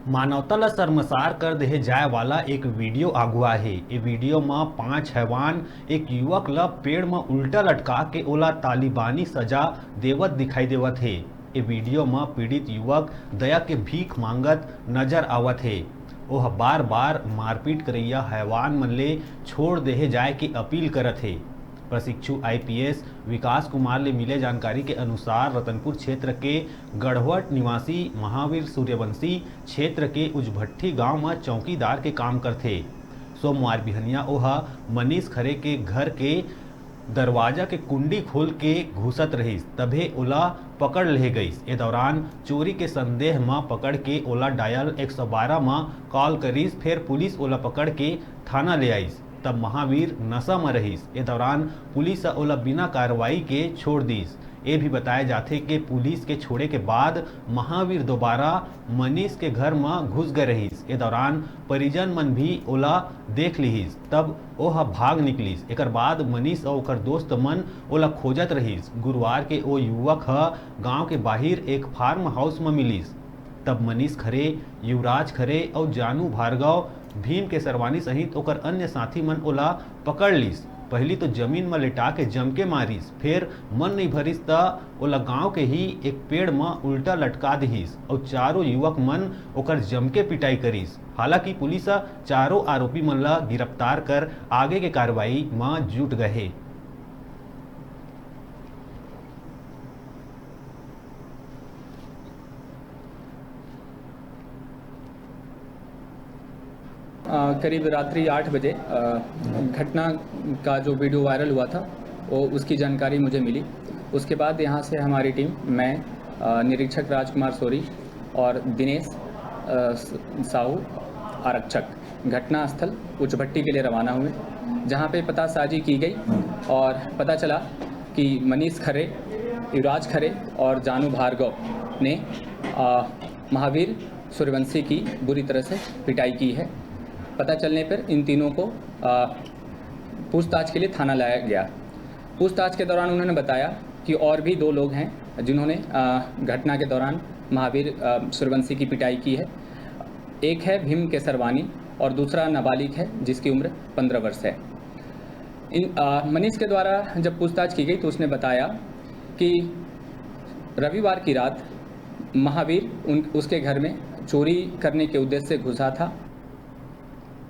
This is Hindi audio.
मानवता ला शर्मसार कर देहे जाए वाला एक वीडियो आगुआ है। ये वीडियो में 5 हैवान एक युवक ला पेड़ में उल्टा लटका के ओला तालिबानी सजा देवत दिखाई देवत है। ये वीडियो में पीड़ित युवक दया के भीख मांगत नजर आवत है। वह बार बार मारपीट करैया हैवान मन ले छोड़ देहे जाए की अपील करत है। प्रशिक्षु आईपीएस विकास कुमार ले मिले जानकारी के अनुसार रतनपुर क्षेत्र के गढ़वट निवासी महावीर सूर्यवंशी क्षेत्र के उजभट्टी गांव में चौकीदार के काम करथे। सोमवार बिहनिया ओहा मनीष खरे के घर के दरवाजा के कुंडी खोल के घुसत रहीस, तभे ओला पकड़ ले गईस। ए दौरान चोरी के संदेह में पकड़ के ओला डायल 112 में कॉल करीस, फिर पुलिस ओला पकड़ के थाना ले आईस। तब महावीर नशा में रहीस। ए दौरान पुलिस ओला बिना कार्रवाई के छोड़ दीस। ये भी बताया जाते कि पुलिस के छोड़े के बाद महावीर दोबारा मनीष के घर में घुस गए रहीस। ए दौरान परिजन मन भी ओला देख लीस, तब ओह भाग निकलीस। एक बाद मनीष और ओकर दोस्त मन ओला खोजत रहीस। गुरुवार के ओ युवक गांव के बाहर एक फार्म हाउस में मिलीस। तब मनीष खरे, युवराज खरे और जानू भार्गव, भीम के सरवानी सहित ओकर अन्य साथी मन ओला पकड़ लीस। पहली तो जमीन में लेटा के जम के मारिस, फिर मन नहीं भरिस त ओला गांव के ही एक पेड़ में उल्टा लटका दीस और चारों युवक मन ओकर जम के पिटाई करीस। हालांकि पुलिस चारों आरोपी मन ला गिरफ्तार कर आगे के कार्रवाई में जुट गए। करीब रात्रि 8 बजे घटना का जो वीडियो वायरल हुआ था वो उसकी जानकारी मुझे मिली। उसके बाद यहाँ से हमारी टीम, मैं, निरीक्षक राजकुमार सोरी और दिनेश साहू आरक्षक घटना स्थल उच्चभट्टी के लिए रवाना हुए, जहाँ पे पतासाजी की गई और पता चला कि मनीष खरे, युवराज खरे और जानू भार्गव ने महावीर सूर्यवंशी की बुरी तरह से पिटाई की है। पता चलने पर इन तीनों को पूछताछ के लिए थाना लाया गया। पूछताछ के दौरान उन्होंने बताया कि और भी 2 लोग हैं जिन्होंने घटना के दौरान महावीर सूर्यवंशी की पिटाई की है। एक है भीम के सरवानी और दूसरा नाबालिग है जिसकी उम्र 15 वर्ष है। मनीष के द्वारा जब पूछताछ की गई तो उसने बताया कि रविवार की रात महावीर उसके घर में चोरी करने के उद्देश्य से घुसा था